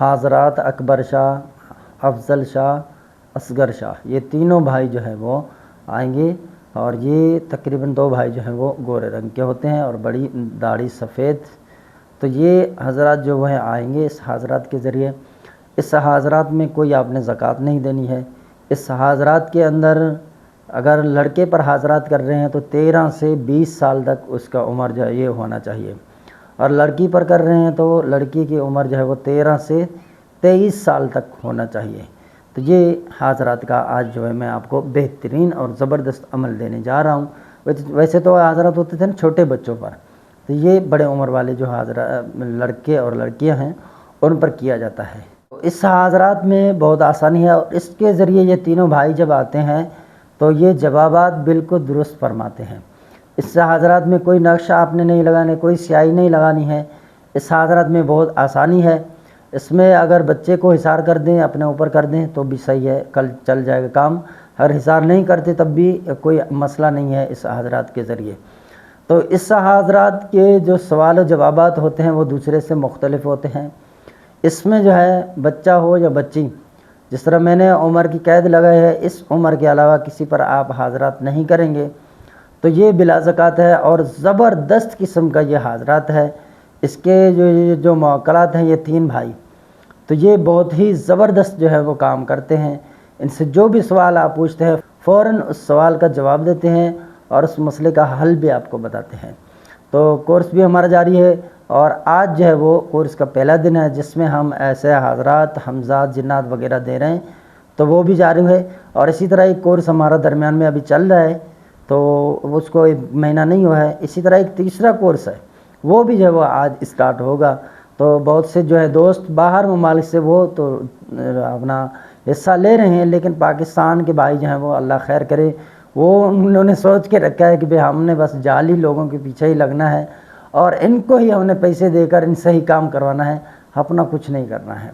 حضرات اکبر شاہ، افضل شاہ، اصغر شاہ، یہ تینوں بھائی جو ہیں وہ آئیں گے، اور یہ تقریباً 2 بھائی جو ہیں وہ گورے رنگ کے ہوتے ہیں اور بڑی داڑھی سفید۔ تو یہ حضرات جو وہ آئیں گے اس حضرات کے ذریعے۔ اس حضرات میں کوئی آپ نے زکوٰۃ نہیں دینی ہے۔ اس حضرات کے اندر اگر لڑکے پر حضرات کر رہے ہیں تو 13 سے 20 سال تک اس کا عمر جو ہے یہ ہونا چاہیے، اور لڑکی پر کر رہے ہیں تو لڑکی کی عمر جو ہے وہ 13 سے 23 سال تک ہونا چاہیے۔ تو یہ حضرات کا آج جو ہے میں آپ کو بہترین اور زبردست عمل دینے جا رہا ہوں۔ ویسے تو حضرات ہوتے تھے نا چھوٹے بچوں پر، تو یہ بڑے عمر والے جو حضرات لڑکے اور لڑکیاں ہیں ان پر کیا جاتا ہے۔ اس حضرات میں بہت آسانی ہے، اور اس کے ذریعے یہ تینوں بھائی جب آتے ہیں تو یہ جوابات بالکل درست فرماتے ہیں۔ اس حضرات میں کوئی نقشہ آپ نے نہیں لگانے، کوئی سیاہی نہیں لگانی ہے۔ اس حضرات میں بہت آسانی ہے۔ اس میں اگر بچے کو حصار کر دیں، اپنے اوپر کر دیں تو بھی صحیح ہے، کل چل جائے گا کام۔ اگر حصار نہیں کرتے تب بھی کوئی مسئلہ نہیں ہے اس حضرات کے ذریعے۔ تو اس حضرات کے جو سوال و جوابات ہوتے ہیں وہ دوسرے سے مختلف ہوتے ہیں۔ اس میں جو ہے بچہ ہو یا بچی، جس طرح میں نے عمر کی قید لگائی ہے، اس عمر کے علاوہ کسی پر آپ حضرات نہیں کریں گے تو یہ بلا زکوٰۃ ہے، اور زبردست قسم کا یہ حضرات ہے۔ اس کے جو موکلات ہیں یہ 3 بھائی، تو یہ بہت ہی زبردست جو ہے وہ کام کرتے ہیں۔ ان سے جو بھی سوال آپ پوچھتے ہیں فوراً اس سوال کا جواب دیتے ہیں اور اس مسئلے کا حل بھی آپ کو بتاتے ہیں۔ تو کورس بھی ہمارا جاری ہے، اور آج جو ہے وہ کورس کا پہلا دن ہے جس میں ہم ایسے حضرات، حمزات، جنات وغیرہ دے رہے ہیں، تو وہ بھی جاری ہے۔ اور اسی طرح ایک کورس ہمارا درمیان میں ابھی چل رہا ہے، تو اس کو 1 مہینہ نہیں ہوا ہے۔ اسی طرح ایک تیسرا کورس ہے، وہ بھی جو ہے وہ آج اسٹارٹ ہوگا۔ تو بہت سے جو ہے دوست باہر ممالک سے وہ تو اپنا حصہ لے رہے ہیں، لیکن پاکستان کے بھائی جو ہیں وہ اللہ خیر کرے، وہ انہوں نے سوچ کے رکھا ہے کہ بھئی ہم نے بس جعلی لوگوں کے پیچھے ہی لگنا ہے، اور ان کو ہی ہم نے پیسے دے کر ان سے ہی کام کروانا ہے، اپنا کچھ نہیں کرنا ہے۔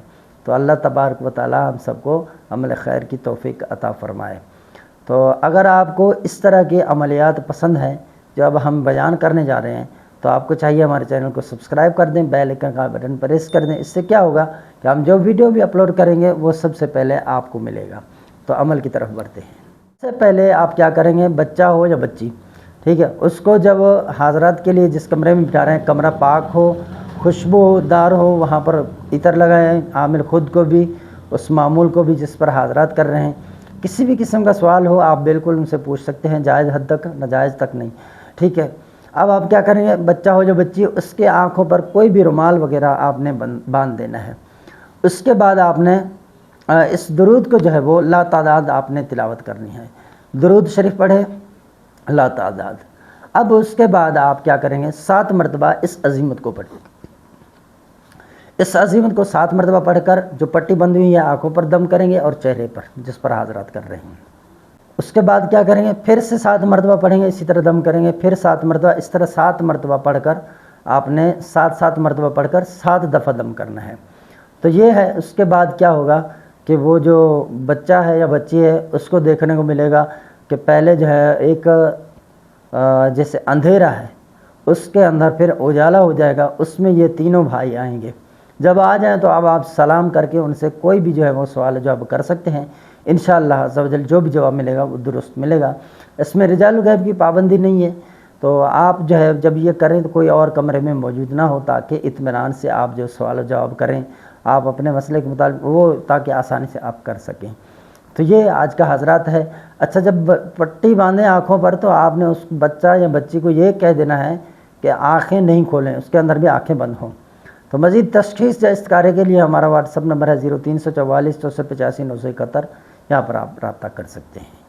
تو اللہ تبارک و تعالی ہم سب کو عمل خیر کی توفیق عطا فرمائے۔ تو اگر آپ کو اس طرح کے عملیات پسند ہیں جو اب ہم بیان کرنے جا رہے ہیں، تو آپ کو چاہیے ہمارے چینل کو سبسکرائب کر دیں، بیل آئیکن کا بٹن پریس کر دیں۔ اس سے کیا ہوگا کہ ہم جو ویڈیو بھی اپلوڈ کریں گے وہ سب سے پہلے آپ کو ملے گا۔ تو عمل کی طرف بڑھتے ہیں۔ سب سے پہلے آپ کیا کریں گے، بچہ ہو یا بچی، ٹھیک ہے، اس کو جب حضرات کے لیے جس کمرے میں بٹھا رہے ہیں کمرہ پاک ہو، خوشبودار ہو، وہاں پر عطر لگائیں، عامل خود کو بھی، اس معمول کو بھی جس پر حضرات کر رہے ہیں۔ کسی بھی قسم کا سوال ہو آپ بالکل ان سے پوچھ سکتے ہیں، جائز حد تک، ناجائز تک نہیں، ٹھیک ہے۔ اب آپ کیا کریں گے، بچہ ہو یا بچی، اس کے آنکھوں پر کوئی بھی رومال وغیرہ آپ نے باندھ دینا ہے۔ اس کے بعد آپ نے اس درود کو جو ہے وہ لا تعداد آپ نے تلاوت کرنی ہے۔ درود شریف پڑھے لا تعداد۔ اب اس کے بعد آپ کیا کریں گے، 7 مرتبہ اس عزیمت کو پڑھیں۔ اس عزیمت کو 7 مرتبہ پڑھ کر جو پٹی بندھی ہوئی ہے آنکھوں پر دم کریں گے اور چہرے پر جس پر حضرات کر رہے ہیں۔ اس کے بعد کیا کریں گے، پھر سے 7 مرتبہ پڑھیں گے، اسی طرح دم کریں گے، پھر 7 مرتبہ، اس طرح 7 مرتبہ پڑھ کر آپ نے 7 مرتبہ پڑھ کر 7 دفعہ دم کرنا ہے۔ تو یہ ہے۔ اس کے بعد کیا ہوگا کہ وہ جو بچہ ہے یا بچی ہے اس کو دیکھنے کو ملے گا کہ پہلے جو ہے ایک جیسے اندھیرا ہے، اس کے اندر پھر اجالا ہو جائے گا، اس میں یہ تینوں بھائی آئیں گے۔ جب آ جائیں تو اب آپ سلام کر کے ان سے کوئی بھی جو ہے وہ سوال جواب کر سکتے ہیں۔ انشاءاللہ عز و جل جو بھی جواب ملے گا وہ درست ملے گا۔ اس میں رجال الغیب کی پابندی نہیں ہے، تو آپ جو ہے جب یہ کریں تو کوئی اور کمرے میں موجود نہ ہو، تاکہ اطمینان سے آپ جو سوال و جواب کریں آپ اپنے مسئلے کے مطابق، وہ تاکہ آسانی سے آپ کر سکیں۔ تو یہ آج کا حضرات ہے۔ اچھا، جب پٹی باندھیں آنکھوں پر تو آپ نے اس بچہ یا بچی کو یہ کہہ دینا ہے کہ آنکھیں نہیں کھولیں، اس کے اندر بھی آنکھیں بند ہوں۔ تو مزید تشخیص یا استعارے کے لیے ہمارا واٹس ایپ نمبر ہے 0344 6485 971، یہاں پر آپ رابطہ کر سکتے ہیں۔